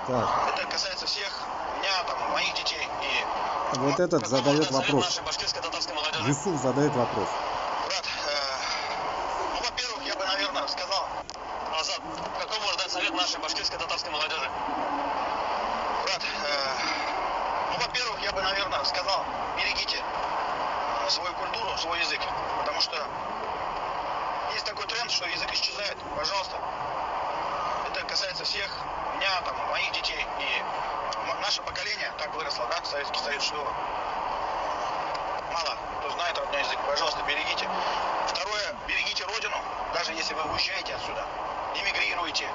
Так. Это касается всех, меня, там, моих детей. И Вот этот задает вопрос. нашей башкирско-татарской молодежи. Юсуф задает вопрос. Брат, ну, во-первых, я бы, наверное, сказал, Азат, какой может дать совет нашей башкирско-татарской молодежи? Брат, ну, во-первых, я бы, наверное, сказал, берегите свою культуру, свой язык, потому что есть такой тренд, что язык исчезает. Пожалуйста, это касается всех, меня, там, моих детей. И наше поколение так выросло, да, Советский Союз, что мало кто знает родной язык. Пожалуйста, берегите. Второе, берегите родину, даже если вы уезжаете отсюда. Эмигрируете,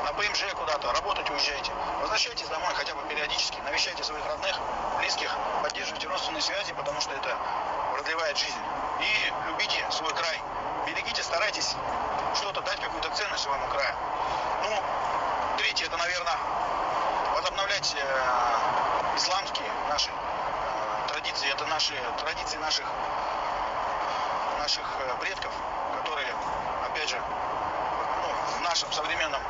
на ПМЖ куда-то, работать уезжаете. Возвращайтесь домой хотя бы периодически, навещайте своих родных, близких, поддерживайте родственные связи, потому что это продлевает жизнь. И любите свой край. Берегите, старайтесь что-то дать, какую-то ценность своему краю. Ну, третье, это, наверное, возобновлять исламские наши традиции. Это наши традиции наших предков, которые, опять же, в нашем современном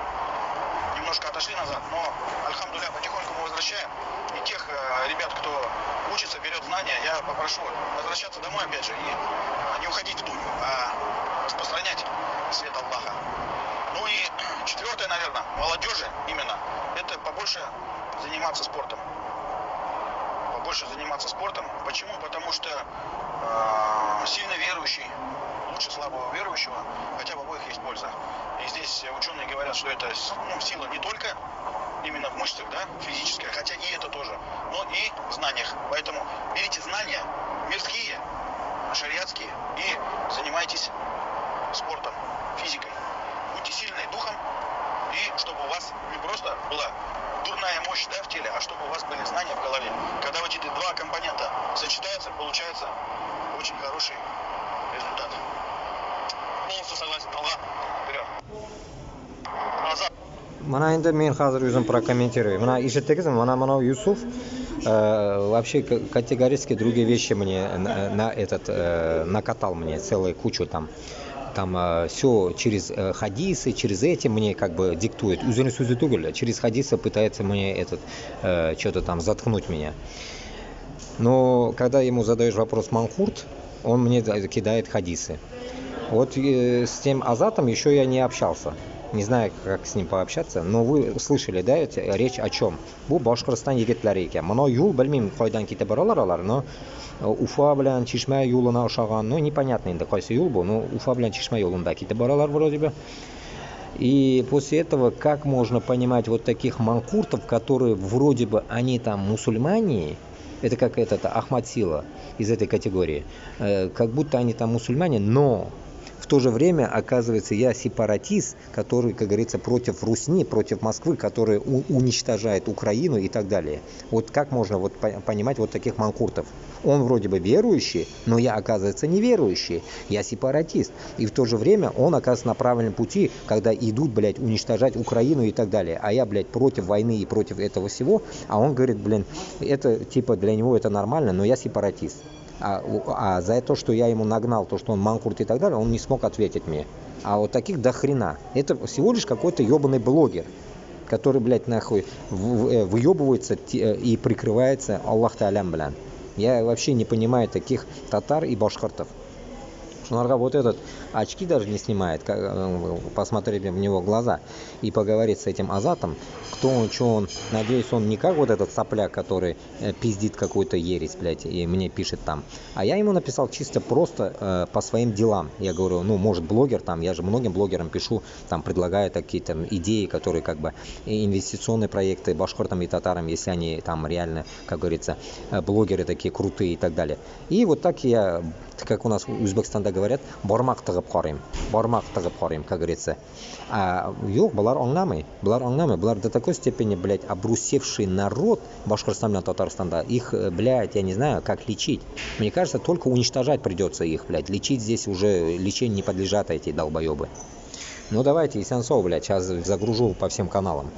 немножко отошли назад, но, альхамдулилля, потихоньку мы возвращаем. И тех ребят, кто учится, берет знания, я попрошу возвращаться домой, опять же, и не уходить в дунью, а распространять свет Аллаха. Ну и четвертое, наверное, молодежи именно, это побольше заниматься спортом. Побольше заниматься спортом. Почему? Потому что сильно верующий лучше слабого верующего, хотя в обоих есть польза. И здесь ученые говорят, что это сила не только именно в мышцах, да, физическая, хотя и это тоже, но и в знаниях. Поэтому берите знания мирские, шариатские и занимайтесь спортом, физикой. Будьте сильны духом, и чтобы у вас не просто была дурная мощь, да, в теле, а чтобы у вас были знания в голове. Когда вот эти два компонента сочетаются, получается очень хороший результат. Полностью согласен. Аллах, вперед. Азат. Mana endi men hozir o'zim прокомментирую. Mana eshitdingiz, mana Юсуф вообще категорически другие вещи мне накатал мне целую кучу там все через хадисы, через эти мне как бы диктует. Üzerine sözü түгел, через хадисы пытается мне что-то там заткнуть меня. Но когда ему задаешь вопрос манхурт, он мне кидает хадисы. Вот с тем Азатом еще я не общался. Не знаю, как с ним пообщаться, но вы слышали, да, речь о чем? Bu Башкортстан егетләре икән. Моны юл белмим кайдан китеп баралар алар, но Уфа белән Чишмә юлына ошаган, ну непонятно инде кайсы юл бу, но Уфа белән Чишмә юлында китеп баралар вроде бы. И после этого как можно понимать вот таких манкуртов, которые вроде бы они там мусульмане, это как Ахмад Сила из этой категории, как будто они там мусульмане, но в то же время, оказывается, я сепаратист, который, как говорится, против Русни, против Москвы, который уничтожает Украину и так далее. Вот как можно понимать вот таких манкуртов? Он вроде бы верующий, но я, оказывается, неверующий. Я сепаратист. И в то же время он, оказывается, на правильном пути, когда идут, блядь, уничтожать Украину и так далее. А я, блядь, против войны и против этого всего. А он говорит, блин, это типа для него это нормально, но я сепаратист. А за то, что я ему нагнал, то, что он манкурт и так далее, он не смог ответить мне. А вот таких до хрена. Это всего лишь какой-то ебаный блогер, который, блядь, нахуй выебывается и прикрывается Аллах Та'алям, блядь. Я вообще не понимаю таких татар и башкортов. Шунарга вот этот очки даже не снимает, посмотреть в него глаза и поговорить с этим Азатом, кто он, что он. Надеюсь, он не как вот этот сопляк, который пиздит какую-то ересь, блядь, и мне пишет там. А я ему написал чисто просто по своим делам. Я говорю, ну, может, блогер там, я же многим блогерам пишу, там, предлагаю какие-то идеи, которые как бы инвестиционные проекты башкортам и татарам, если они там реально, как говорится, блогеры такие крутые и так далее. И вот так я, как у нас в Узбекистане говорят, бармак тыгып карыйм, как говорится. А yok, бұлар аңламый, бұлар до такой степени, блядь, обрусевший народ Башкортостана и Татарстана, их, блядь, я не знаю, как лечить. Мне кажется, только уничтожать придется их, блядь, лечить здесь уже, лечению не подлежат эти долбоебы. Ну давайте, Исянсов, блядь, сейчас загружу по всем каналам.